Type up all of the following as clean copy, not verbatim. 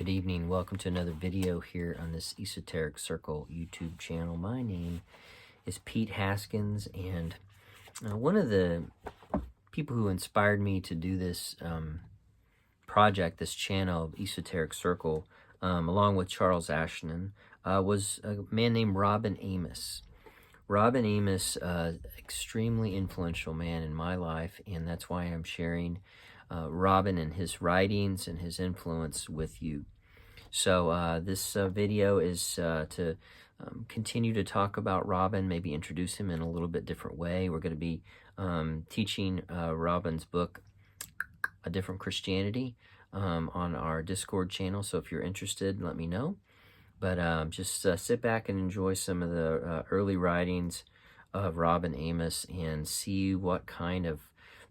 Good evening. Welcome to another video here on this Esoteric Circle YouTube channel. My name is Pete Haskins, and one of the people who inspired me to do this project, this channel of Esoteric Circle, along with Charles Ashton, was a man named Robin Amos. Robin Amos, extremely influential man in my life, and that's why I'm sharing Robin and his writings and his influence with you. So this video is to continue to talk about Robin, maybe introduce him in a little bit different way. We're going to be teaching Robin's book, A Different Christianity, on our Discord channel. So if you're interested, let me know. But just sit back and enjoy some of the early writings of Robin Amos and see what kind of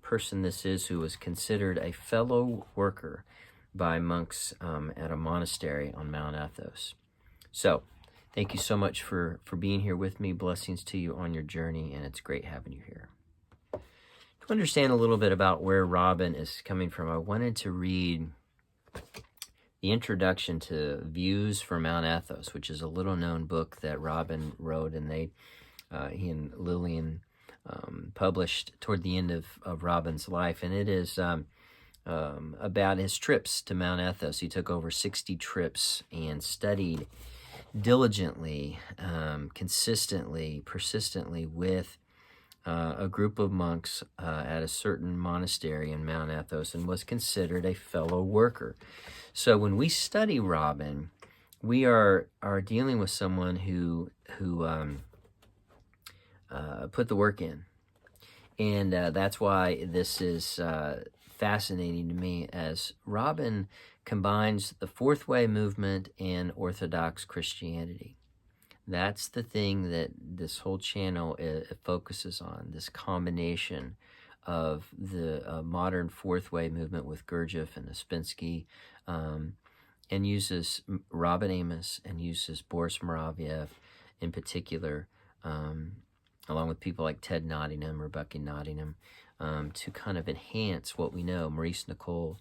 person this is who was considered a fellow worker by monks at a monastery on Mount Athos. So thank you so much for being here with me. Blessings to you on your journey, and it's great having you here. To understand a little bit about where Robin is coming from, I wanted to read the introduction to Views from Mount Athos, which is a little-known book that Robin wrote, and he and Lillian published toward the end of Robin's life, and it is about his trips to Mount Athos. He took over 60 trips and studied diligently, consistently, persistently with a group of monks at a certain monastery in Mount Athos, and was considered a fellow worker. So when we study Robin, we are dealing with someone who put the work in. And that's why this is fascinating to me, as Robin combines the Fourth Way movement and Orthodox Christianity. That's the thing that this whole channel focuses on, this combination of the modern Fourth Way movement with Gurdjieff and Ouspensky, and uses Robin Amos and uses Boris Moraviev in particular, along with people like Ted Nottingham or Bucky Nottingham, to kind of enhance what we know, Maurice Nicole,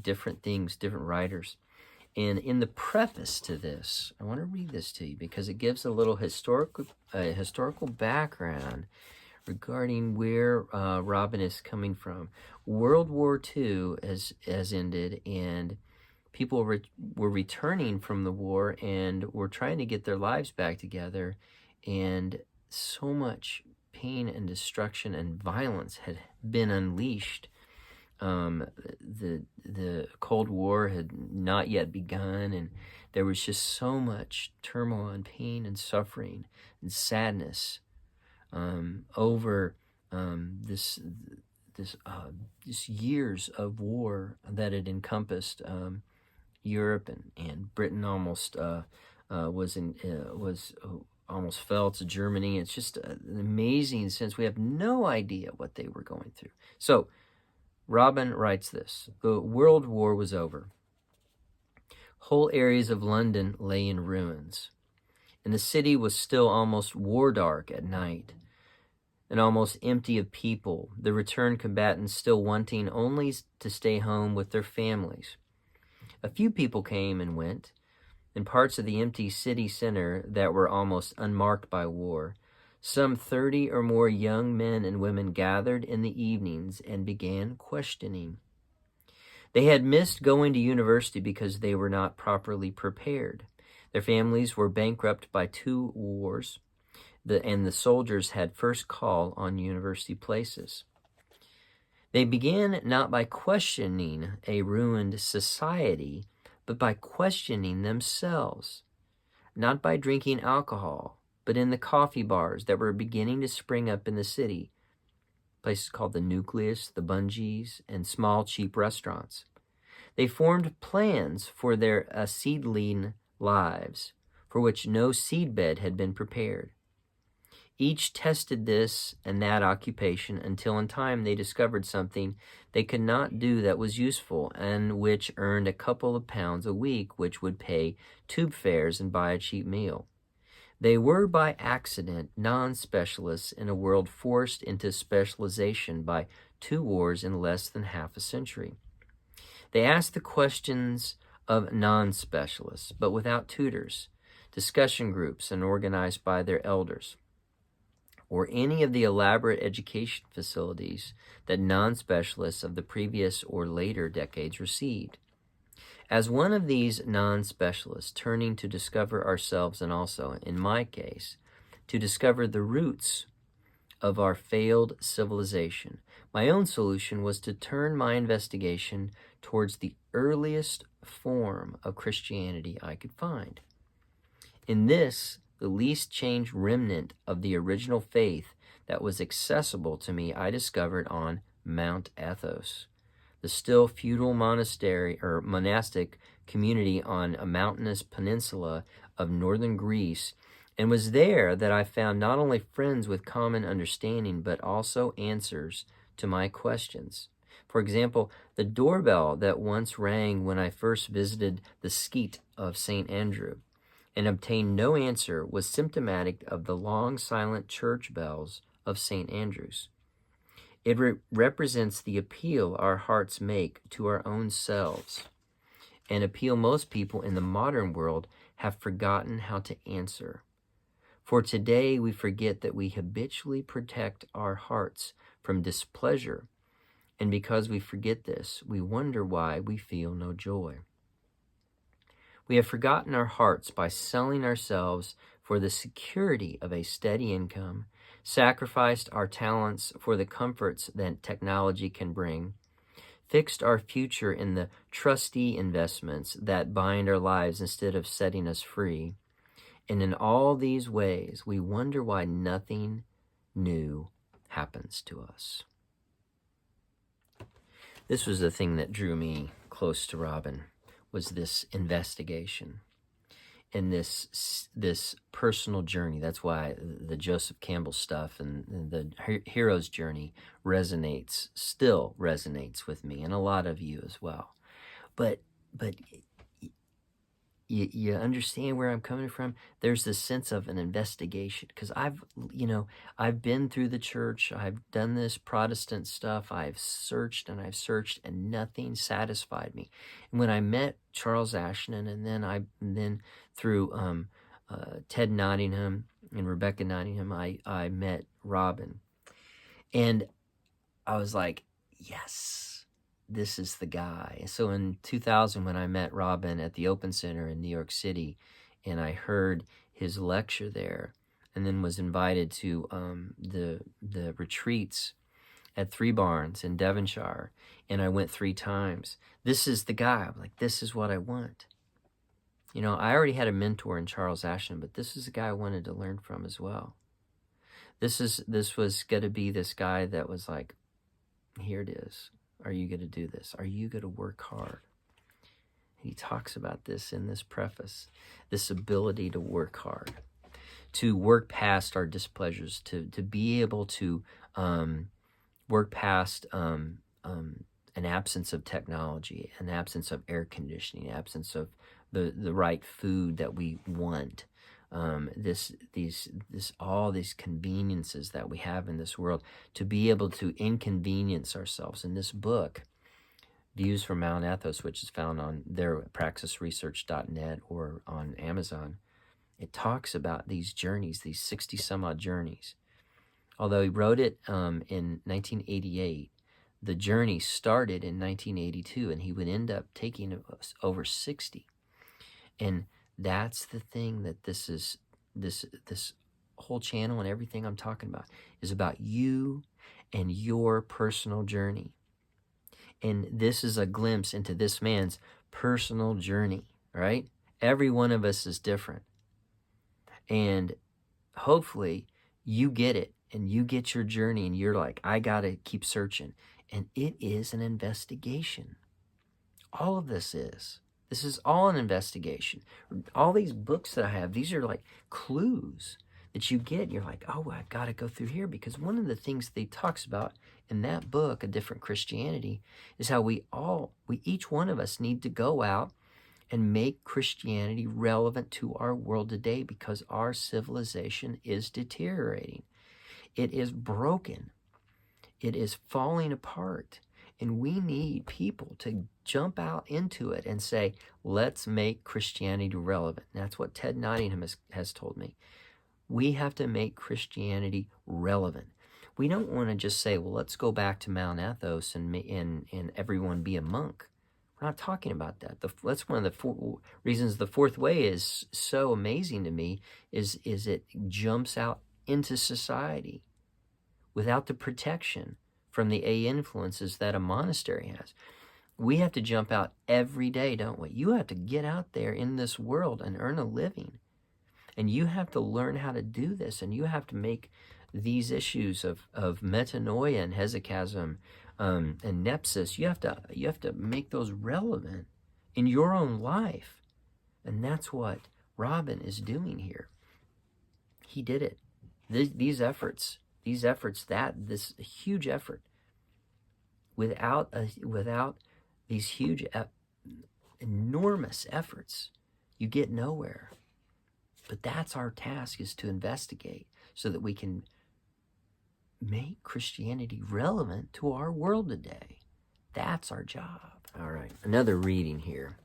different things, different writers. And in the preface to this, I want to read this to you because it gives a little historical background regarding where Robin is coming from. World War II has ended, and people were returning from the war and were trying to get their lives back together, and so much pain and destruction and violence had been unleashed. The Cold War had not yet begun, and there was just so much turmoil and pain and suffering and sadness over this years of war that had encompassed Europe, and Britain almost almost fell to Germany. It's just an amazing sense. We have no idea what they were going through. So Robin writes this: the World War was over. Whole areas of London lay in ruins, and the city was still almost war dark at night, and almost empty of people, the returned combatants still wanting only to stay home with their families. A few people came and went. In parts of the empty city center that were almost unmarked by war, some 30 or more young men and women gathered in the evenings and began questioning. They had missed going to university because they were not properly prepared. Their families were bankrupt by 2 wars, and the soldiers had first call on university places. They began not by questioning a ruined society, but by questioning themselves, not by drinking alcohol, but in the coffee bars that were beginning to spring up in the city, places called the Nucleus, the Bungees, and small cheap restaurants. They formed plans for their seedling lives, for which no seedbed had been prepared. Each tested this and that occupation until in time they discovered something they could not do that was useful and which earned a couple of pounds a week, which would pay tube fares and buy a cheap meal. They were by accident non-specialists in a world forced into specialization by 2 wars in less than half a century. They asked the questions of non-specialists, but without tutors, discussion groups, and organized by their elders, or any of the elaborate education facilities that non-specialists of the previous or later decades received. As one of these non-specialists turning to discover ourselves, and also, in my case, to discover the roots of our failed civilization, my own solution was to turn my investigation towards the earliest form of Christianity I could find. In this, the least changed remnant of the original faith that was accessible to me, I discovered on Mount Athos, the still feudal monastery or monastic community on a mountainous peninsula of northern Greece, and was there that I found not only friends with common understanding, but also answers to my questions. For example, the doorbell that once rang when I first visited the skeet of St. Andrew and obtained no answer was symptomatic of the long silent church bells of St. Andrew's. It represents the appeal our hearts make to our own selves, an appeal most people in the modern world have forgotten how to answer. For today we forget that we habitually protect our hearts from displeasure, and because we forget this, we wonder why we feel no joy. We have forgotten our hearts by selling ourselves for the security of a steady income, sacrificed our talents for the comforts that technology can bring, fixed our future in the trustee investments that bind our lives instead of setting us free. And in all these ways, we wonder why nothing new happens to us. This was the thing that drew me close to Robin, was this investigation and this personal journey. That's why the Joseph Campbell stuff and the hero's journey still resonates with me, and a lot of you as well. But you understand where I'm coming from? There's this sense of an investigation, because I've been through the church. I've done this Protestant stuff. I've searched and nothing satisfied me. And when I met Charles Ashton, and then through Ted Nottingham and Rebecca Nottingham, I met Robin, and I was like, yes, this is the guy. So in 2000, when I met Robin at the Open Center in New York City, and I heard his lecture there, and then was invited to the retreats at Three Barns in Devonshire, and I went 3 times. This is the guy. I'm like, this is what I want. I already had a mentor in Charles Ashton, but this is the guy I wanted to learn from as well. This was going to be this guy that was like, here it is. Are you going to do this? Are you going to work hard? He talks about this in this preface, this ability to work hard, to work past our displeasures, to be able to work past an absence of technology, an absence of air conditioning, absence of the right food that we want, all these conveniences that we have in this world, to be able to inconvenience ourselves. In this book, Views from Mount Athos, which is found on their praxisresearch.net or on Amazon, it talks about these journeys, these 60 some odd journeys. Although he wrote it in 1988, the journey started in 1982, and he would end up taking over 60. And that's the thing that this whole channel and everything I'm talking about is about, you and your personal journey. And this is a glimpse into this man's personal journey, right? Every one of us is different. And hopefully you get it, and you get your journey, and you're like, I got to keep searching. And it is an investigation. All of this is. This is all an investigation. All these books that I have, these are like clues that you get. And you're like, oh, I've got to go through here. Because one of the things that he talks about in that book, A Different Christianity, is how each one of us need to go out and make Christianity relevant to our world today, because our civilization is deteriorating. It is broken. It is falling apart. And we need people to jump out into it and say, let's make Christianity relevant. And that's what Ted Nottingham has told me. We have to make Christianity relevant. We don't want to just say, well, let's go back to Mount Athos and everyone be a monk. We're not talking about that. That's one of the reasons the fourth way is so amazing to me is it jumps out into society without the protection from the influences that a monastery has. We have to jump out every day, don't we? You have to get out there in this world and earn a living. And you have to learn how to do this, and you have to make these issues of metanoia and hesychasm and nepsis, you have to make those relevant in your own life. And that's what Robin is doing here. He did it. This huge effort, without these huge, enormous efforts, you get nowhere. But that's our task, is to investigate so that we can make Christianity relevant to our world today. That's our job. All right, another reading here.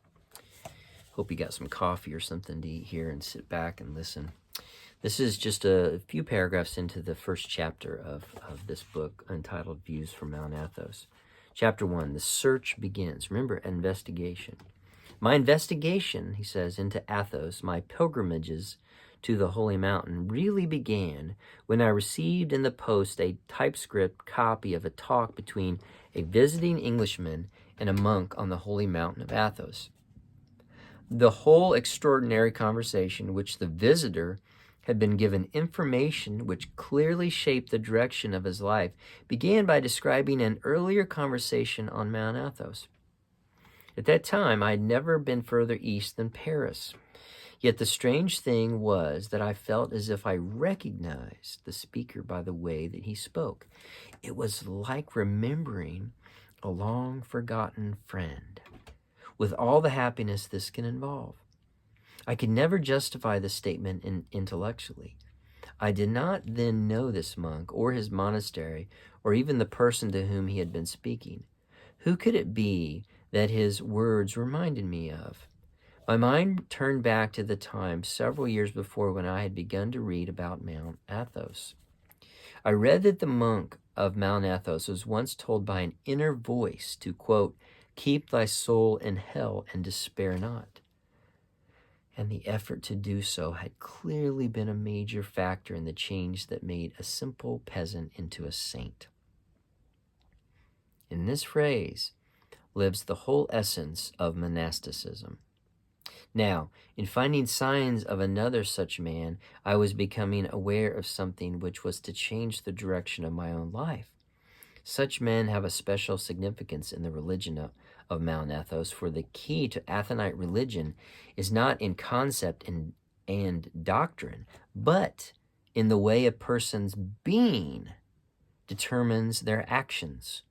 Hope you got some coffee or something to eat here and sit back and listen. This is just a few paragraphs into the first chapter of this book entitled Views from Mount Athos. Chapter 1, the search begins. Remember, investigation. My investigation, he says, into Athos, my pilgrimages to the holy mountain, really began when I received in the post a typescript copy of a talk between a visiting Englishman and a monk on the holy mountain of Athos. The whole extraordinary conversation, which the visitor had been given information which clearly shaped the direction of his life, began by describing an earlier conversation on Mount Athos. At that time, I had never been further east than Paris. Yet the strange thing was that I felt as if I recognized the speaker by the way that he spoke. It was like remembering a long-forgotten friend, with all the happiness this can involve. I could never justify the statement intellectually. I did not then know this monk, or his monastery, or even the person to whom he had been speaking. Who could it be that his words reminded me of? My mind turned back to the time several years before when I had begun to read about Mount Athos. I read that the monk of Mount Athos was once told by an inner voice to, quote, keep thy soul in hell and despair not. And the effort to do so had clearly been a major factor in the change that made a simple peasant into a saint. In this phrase lives the whole essence of monasticism. Now, in finding signs of another such man, I was becoming aware of something which was to change the direction of my own life. Such men have a special significance in the religion of Mount Athos, for the key to Athonite religion is not in concept and doctrine, but in the way a person's being determines their actions.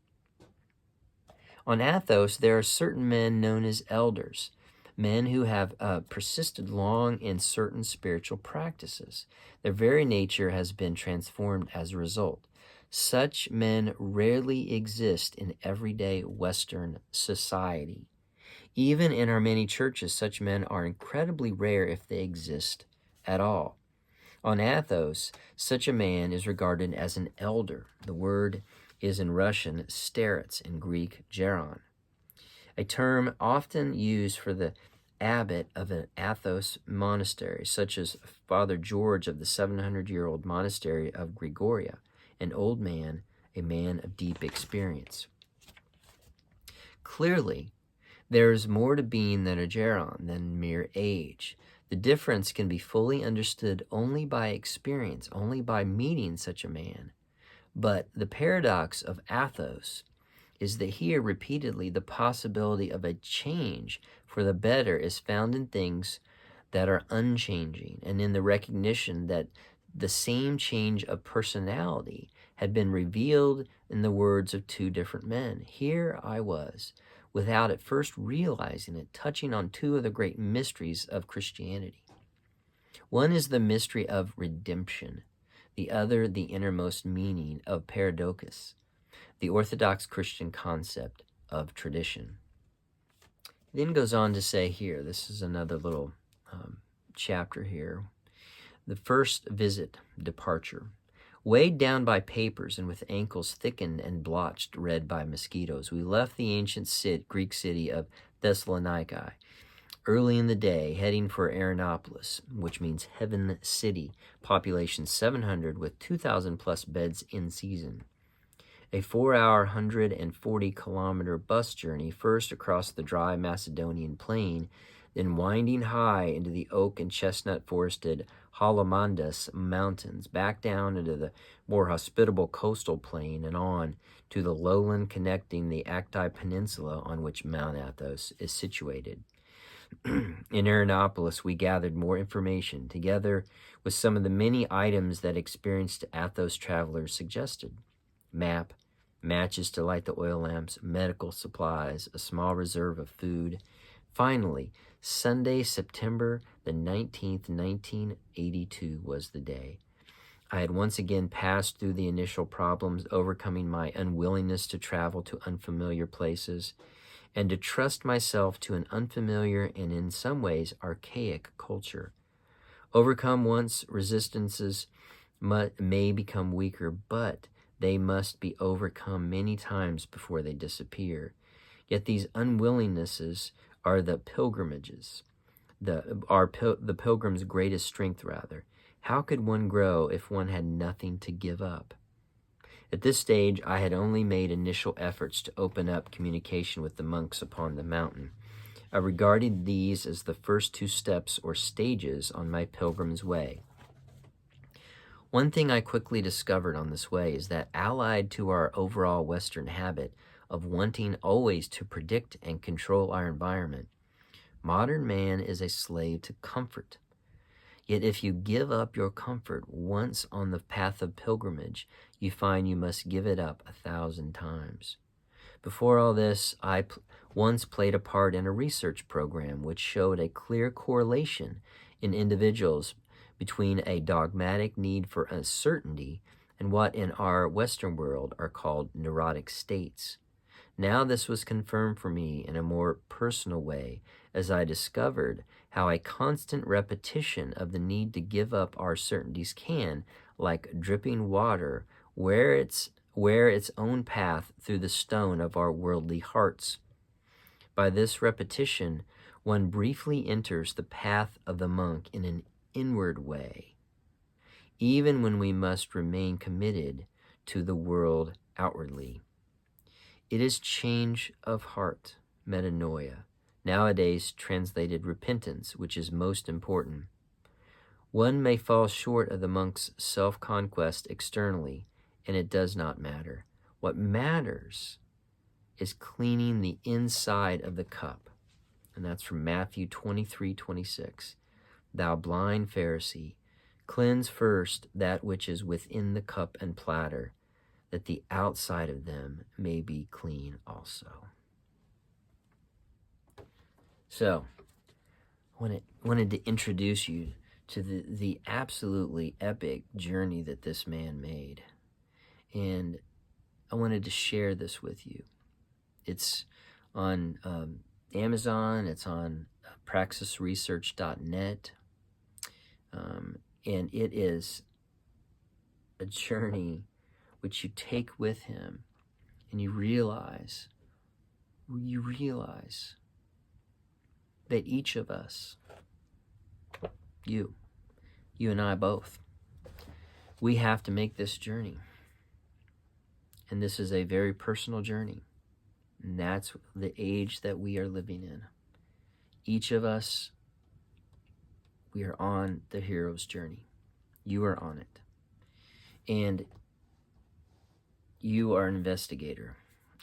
On Athos, there are certain men known as elders, men who have persisted long in certain spiritual practices. Their very nature has been transformed as a result. Such men rarely exist in everyday Western society. Even in our many churches, such men are incredibly rare if they exist at all. On Athos, such a man is regarded as an elder. The word is in Russian starets, in Greek geron, a term often used for the abbot of an Athos monastery, such as Father George of the 700-year-old monastery of Gregoria, an old man, a man of deep experience. Clearly, there is more to being than a geron, than mere age. The difference can be fully understood only by experience, only by meeting such a man. But the paradox of Athos is that here repeatedly the possibility of a change for the better is found in things that are unchanging, and in the recognition that the same change of personality had been revealed in the words of two different men. Here I was, without at first realizing it, touching on two of the great mysteries of Christianity. One is the mystery of redemption, the other the innermost meaning of paradoxus. the Orthodox Christian concept of tradition. It then goes on to say here, this is another little chapter here. The first visit, departure. Weighed down by papers and with ankles thickened and blotched red by mosquitoes, we left the ancient Greek city of Thessalonica early in the day, heading for Arenapolis, which means Heaven City, population 700 with 2,000 plus beds in season. A 4-hour, 140-kilometer bus journey, first across the dry Macedonian plain, then winding high into the oak and chestnut-forested Holomandas Mountains, back down into the more hospitable coastal plain and on to the lowland connecting the Acti Peninsula on which Mount Athos is situated. In Arenapolis, we gathered more information, together with some of the many items that experienced Athos travelers suggested. Map, matches to light the oil lamps, medical supplies, a small reserve of food. Finally, Sunday, September the 19th, 1982 was the day. I had once again passed through the initial problems, overcoming my unwillingness to travel to unfamiliar places and to trust myself to an unfamiliar and in some ways archaic culture. Overcome once, resistances may become weaker, but they must be overcome many times before they disappear. Yet these unwillingnesses are the pilgrimages, the pilgrim's greatest strength, rather. How could one grow if one had nothing to give up? At this stage, I had only made initial efforts to open up communication with the monks upon the mountain. I regarded these as the first 2 steps or stages on my pilgrim's way. One thing I quickly discovered on this way is that, allied to our overall Western habit of wanting always to predict and control our environment, modern man is a slave to comfort. Yet if you give up your comfort once on the path of pilgrimage, you find you must give it up 1,000 times. Before all this, I once played a part in a research program which showed a clear correlation in individuals between a dogmatic need for uncertainty and what in our Western world are called neurotic states. Now this was confirmed for me in a more personal way as I discovered how a constant repetition of the need to give up our certainties can, like dripping water, wear its own path through the stone of our worldly hearts. By this repetition, one briefly enters the path of the monk in an inward way, even when we must remain committed to the world outwardly. It is change of heart, metanoia, nowadays translated repentance, which is most important. One may fall short of the monk's self-conquest externally, and it does not matter. What matters is cleaning the inside of the cup. And that's from Matthew 23:26. Thou blind Pharisee, cleanse first that which is within the cup and platter, that the outside of them may be clean also. So, I wanted to introduce you to the absolutely epic journey that this man made. And I wanted to share this with you. It's on Amazon, it's on praxisresearch.net, and it is a journey which you take with him, and you realize that each of us, you and I both, we have to make this journey. And this is a very personal journey. And that's the age that we are living in. Each of us, we are on the hero's journey. You are on it. And you are an investigator.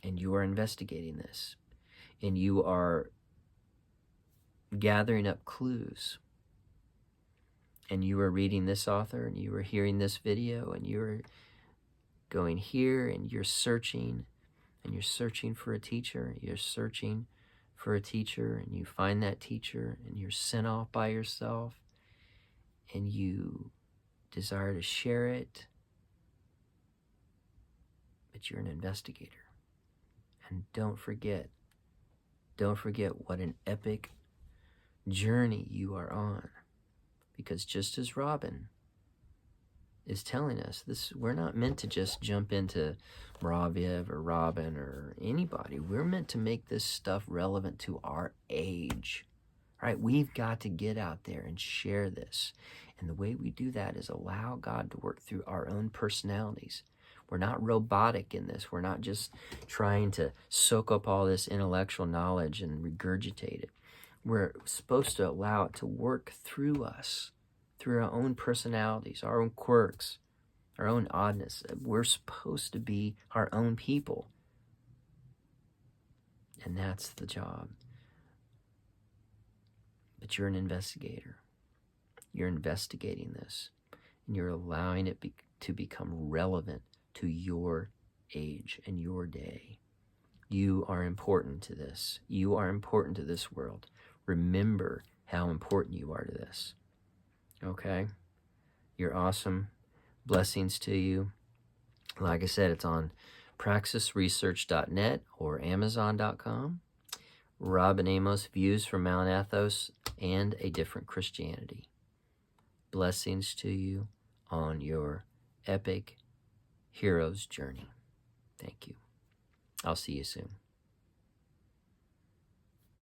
And you are investigating this. And you are gathering up clues. And you are reading this author, and you are hearing this video, and you are going here, and you're searching for a teacher. You're searching for a teacher, and you find that teacher, and you're sent off by yourself, and you desire to share it, but you're an investigator. And don't forget what an epic journey you are on. Because just as Robin is telling us, we're not meant to just jump into Moraviev or Robin or anybody. We're meant to make this stuff relevant to our age. Right? We've got to get out there and share this. And the way we do that is allow God to work through our own personalities. We're not robotic in this. We're not just trying to soak up all this intellectual knowledge and regurgitate it. We're supposed to allow it to work through us, through our own personalities, our own quirks, our own oddness. We're supposed to be our own people. And that's the job. But you're an investigator. You're investigating this. And you're allowing it to become relevant to your age and your day. You are important to this. You are important to this world. Remember how important you are to this. Okay? You're awesome. Blessings to you. Like I said, it's on praxisresearch.net or amazon.com. Rob and Amos, Views from Mount Athos and a Different Christianity. Blessings to you on your epic hero's journey. Thank you. I'll see you soon.